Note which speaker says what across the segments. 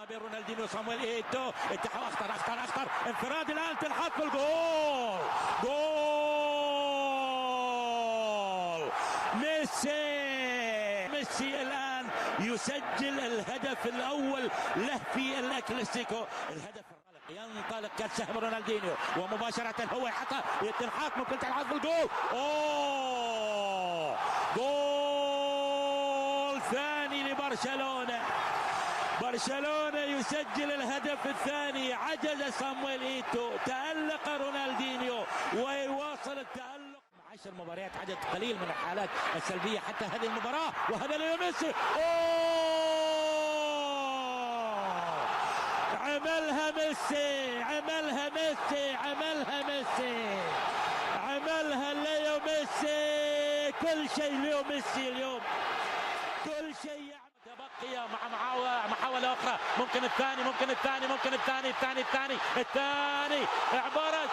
Speaker 1: بين رونالدينيو وصامويل ايتو. اخطر انفراد الان تنحط في الجول. جول ميسي الان يسجل الهدف الاول له في الكلاسيكو. الهدف ينطلق كالسهم رونالدينيو ومباشرة هو يحطها تنحط ممكن تنحط في الجول. جول ثاني لبرشلونة. برشلونة يسجل الهدف الثاني. عجز صامويل ايتو، تألق رونالدينيو ويواصل التألق. 10 مباريات، عدد قليل من الحالات السلبية حتى هذه المباراة. وهذا ليو ميسي. عملها ليو ميسي. كل شيء ليو ميسي اليوم، كل شيء. تبقي مع محاولة أخرى، ممكن الثاني اعبرت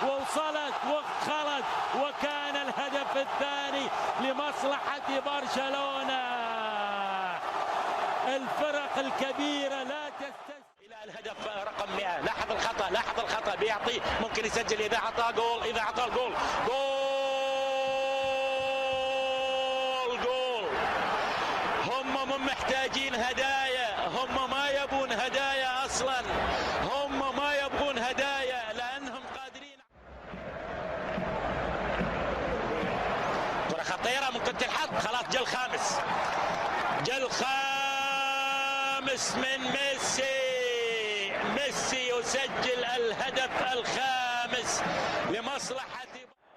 Speaker 1: ووصلت وخلت، وكان الهدف الثاني لمصلحة برشلونة. الفرق الكبيرة لا تستسلم إلى الهدف رقم 100. لاحظ الخطأ بيعطيه، ممكن يسجل إذا أعطى الجول. هم محتاجين هدايا، هم ما يبون هدايا أصلا، هم ما يبغون هدايا لأنهم قادرين. كرة خطيرة ممكن تنحط، خلاص جل خامس من ميسي يسجل الهدف الخامس لمصلحة.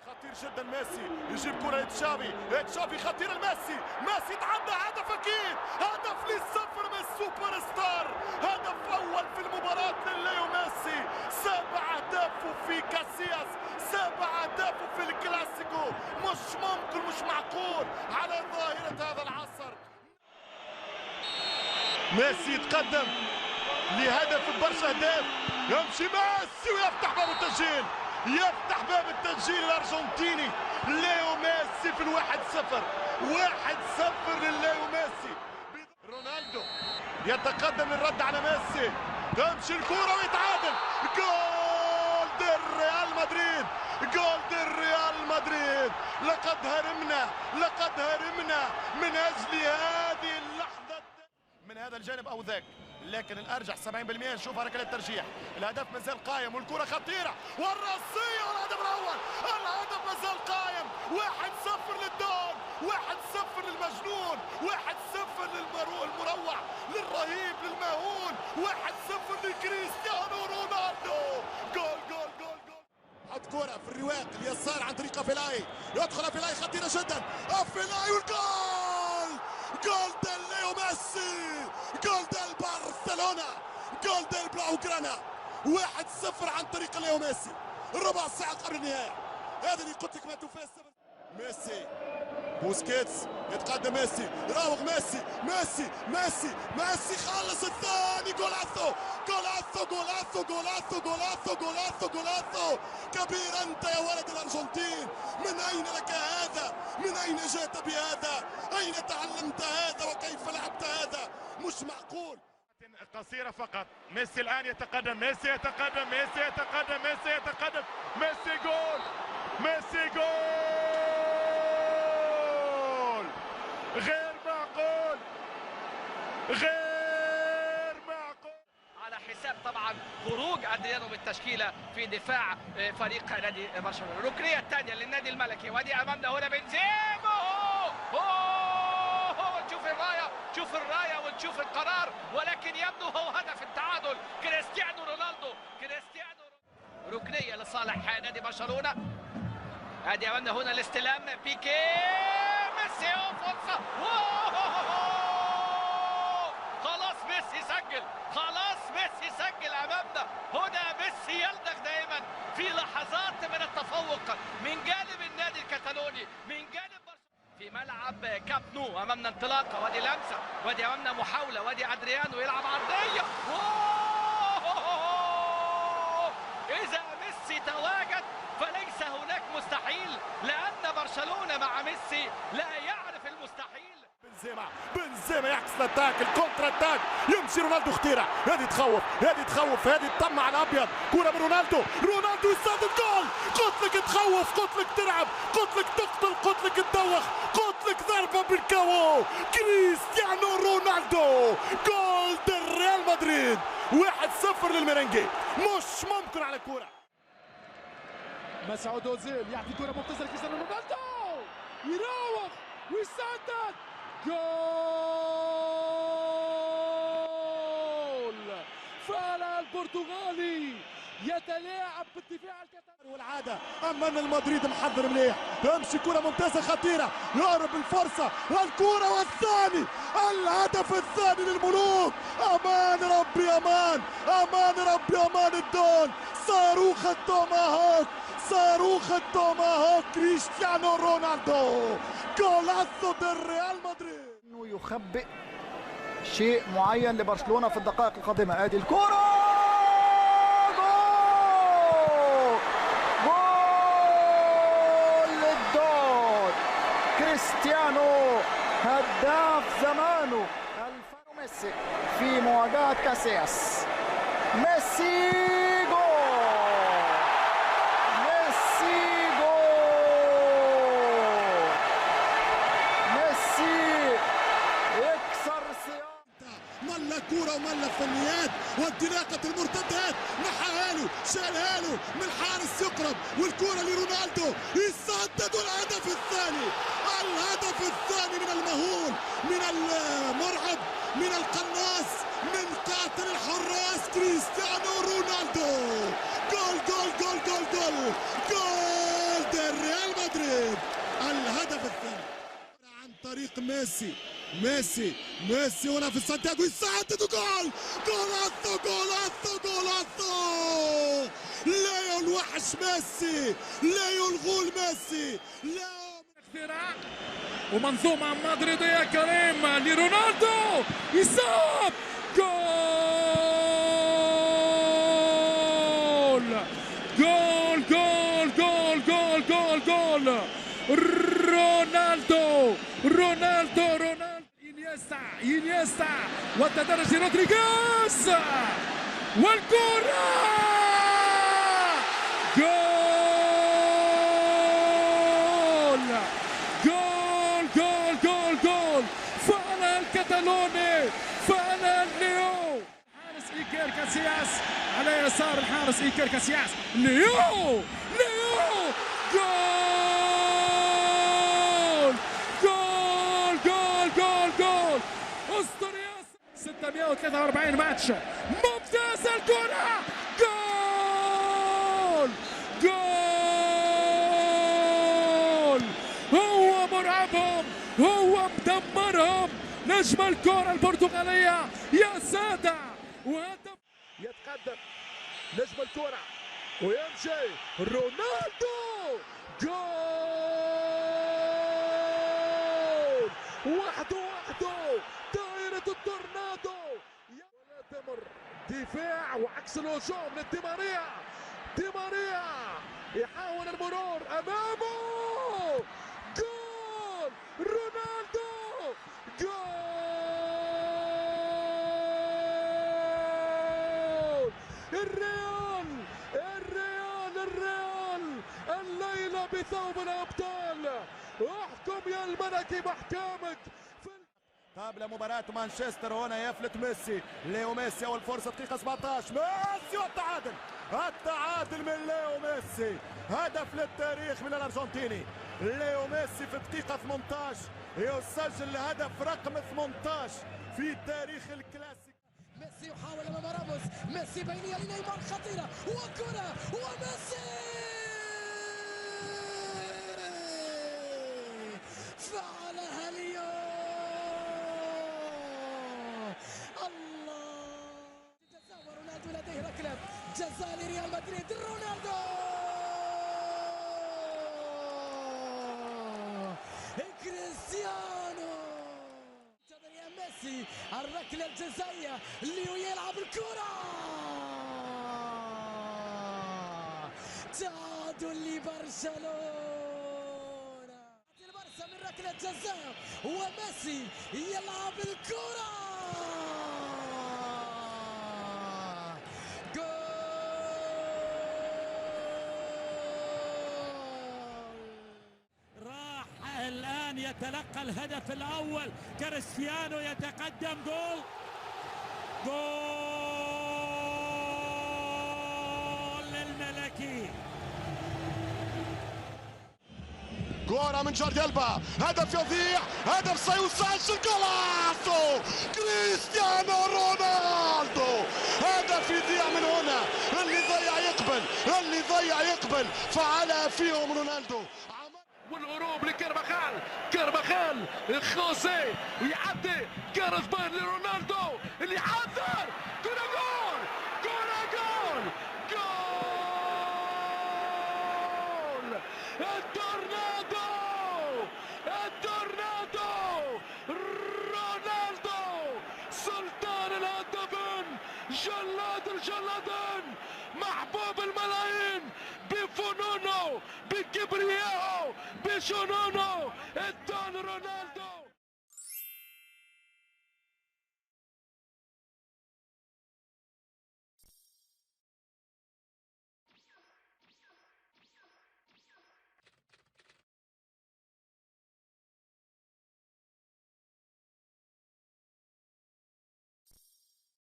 Speaker 2: خطير جدا ميسي، يجيب كرة تشافي خطير ميسي يتعدى. هدف اكيد، هدف للصفر من السوبر ستار، هدف اول في المباراة لليو ميسي. 7 اهداف في كاسياس، 7 اهداف في الكلاسيكو. مش ممكن، مش معقول على ظاهرة هذا العصر. ميسي يتقدم لهدف برشا اهداف، يمشي ميسي ويفتح باب التسجيل الارجنتيني. ليو ميسي في 1-0 لليو ميسي. رونالدو يتقدم للرد على ميسي، تمشي الكرة ويتعادل. جول دير ريال مدريد. لقد هرمنا من اجل هذه اللحظة من هذا الجانب او ذاك، لكن الارجح 70% نشوفها ركله ترجيح. الهدف مازال قايم والكره خطيره والراسيه والهدف الاول. الهدف مازال قايم. 1-0 للدون، 1-0 للمجنون، 1-0 للمروع، للرهيب، للمهول. 1-0 لكريستيانو رونالدو. جول. حط كرة في الرواق اليسار عن طريق افيلاي، يدخل افيلاي خطيرة جدا، افيلاي والجول. جول ديل ليو ميسي، جول ديل برشلونة، جول ديل بلاوغرانا. 1-0 عن طريق ليو ميسي، ربع ساعة قبل النهاية. هذا اللي قلت لك ما تفاز. ميسي بوسكيتس يتقدم، ميسي يراوغ، ميسي خلص الثاني. جولاتو. كبير أنت يا ولد الأرجنتين. من أين لك هذا؟ من أين جئت بهذا؟ أين تعلمت هذا وكيف لعبت هذا؟ مش معقول. قصيرة فقط. ميسي الآن يتقدم، ميسي جول. غير معقول.
Speaker 3: على حساب طبعا خروج ادريانو بالتشكيله في دفاع فريق نادي برشلونه. الركنيه الثانيه للنادي الملكي، وادي امامنا هنا بنزيما. شوف الرايه ونشوف القرار، ولكن يبدو هو هدف التعادل. كريستيانو رونالدو. ركنيه لصالح نادي برشلونه. ادي امامنا هنا الاستلام، بيكي، ميسي فرصه. خلاص ميسي سجل امامنا هنا. ميسي يلدغ دائما في لحظات من التفوق من جانب النادي الكتالوني، من جانب في ملعب كاب نو. امامنا انطلاقه، وادي لمسه، وادي امامنا محاوله، وادي ادريانو يلعب عرضيه. اذا ميسي تواجد فليس هناك مستحيل، لان برشلونه مع ميسي لا يعرف المستحيل.
Speaker 2: بنزيما يعكس الاتاك، الكونتر اتاك، يمشي رونالدو اختيرة، هذه تخوف، هذه تطمع على الابيض، كرة من رونالدو يصادف جول. قلت لك تخوف، قلت لك تلعب، قلت لك تقتل، قلت لك تدوخ، قلت لك ضربة بالكاو. كريستيانو رونالدو، جول ريال مدريد، 1-0 للميرينجي، مش ممكن على كرة.
Speaker 4: مسعود اوزيل يعطي كرة ممتازة لكريستيانو رونالدو، يراوغ ويسدد، جول. فعلا البرتغالي يتلاعب بالدفاع الكتالوني
Speaker 2: والعادة. أما أن المدريد محضر مليح، تمشي كرة ممتازة خطيرة، يقرب الفرصة والكرة والثاني، الهدف الثاني للملوك. أمان ربي أمان، أمان ربي أمان الدون، صاروخ التوماهوك كريستيانو رونالدو، جولاسو ريال مدريد.
Speaker 5: انه يخبئ شيء معين لبرشلونة في الدقائق القادمة. ادي الكرة، جول للدون، كريستيانو هداف زمانه. الفارو ميسي في مواجهة كاسياس، ميسي
Speaker 2: ملا كورة وملا فنيات وانطلاقة المرتدات، نحاها له، شالها له من حارس يقرب، والكرة لرونالدو يسدد الهدف الثاني من المهول، من المرعب، من القناص، من قاتل الحراس كريستيانو رونالدو. جول ريال مدريد، الهدف الثاني عن طريق ميسي هنا في سانتياغو، يسدد جولاسو. لا الوحش ميسي، لا الغول ميسي، لا
Speaker 4: ومنظومة مدريدية كريم لرونالدو، يصاب، جول رونالدو إنيستا والتدرج رودريغيز والكرة، جول. فعل الكتالوني، فعل الليو. حارس إيكير كاسياس على يسار الحارس إيكير كاسياس، ليو جول. أستورياس 643 ماتش، ممتاز الكرة، جول. هو مرعبهم، هو مدمرهم، نجم الكرة البرتغالية يا سادة. وهدف يتقدم نجم الكرة ويمشي رونالدو، جول، وحده دائرة التورنادو، ولا تمر دفاع وعكس الهجوم للديماريا، يحاول المرور أمامه، جول رونالدو، جول. الريال الليلة بثوب الأبطال، احكم يا الملكي بأحكامك.
Speaker 2: قبل مباراة مانشستر هنا يفلت ميسي، ليو ميسي أول فرصة دقيقة 17، ميسي والتعادل، من ليو ميسي، هدف للتاريخ من الأرجنتيني. ليو ميسي في دقيقة 18 يسجل هدف رقم 18 في تاريخ الكلاسيكو.
Speaker 6: ميسي يحاول أمام راموس، ميسي بينية لنيمار خطيرة وكرة وميسي فعلها اليوم. الله، جزاء ورونالدو لديه ركلة جزاء لريال مدريد، رونالدو كريستيانو ميسي، الركلة الجزائية ليو يلعب الكرة، تعادل لبرشلونة. البارسا من ركلة ركلة جزاء وميسي يلعب الكرة.
Speaker 1: راح الآن يتلقى الهدف الأول، كريستيانو يتقدم، جول للملكي.
Speaker 2: كرة من جوردي ألبا، هدف يضيع، هدف سيسجل، جولاسو كريستيانو رونالدو، هدف يضيع من هنا، اللي ضيع يقبل، اللي ضيع يقبل، فعلها فيهم رونالدو.
Speaker 4: والهروب لكربخال، كربخال خوسيه ويعدي كارث بين لرونالدو اللي حذر، كرة جول، كرة جول، جول التورنادو، التورنادو رونالدو سلطان الهدافين، جلاد الجلادين، محبوب الملايين بفنونه بكبريائه بجنونه الدون رونالدو.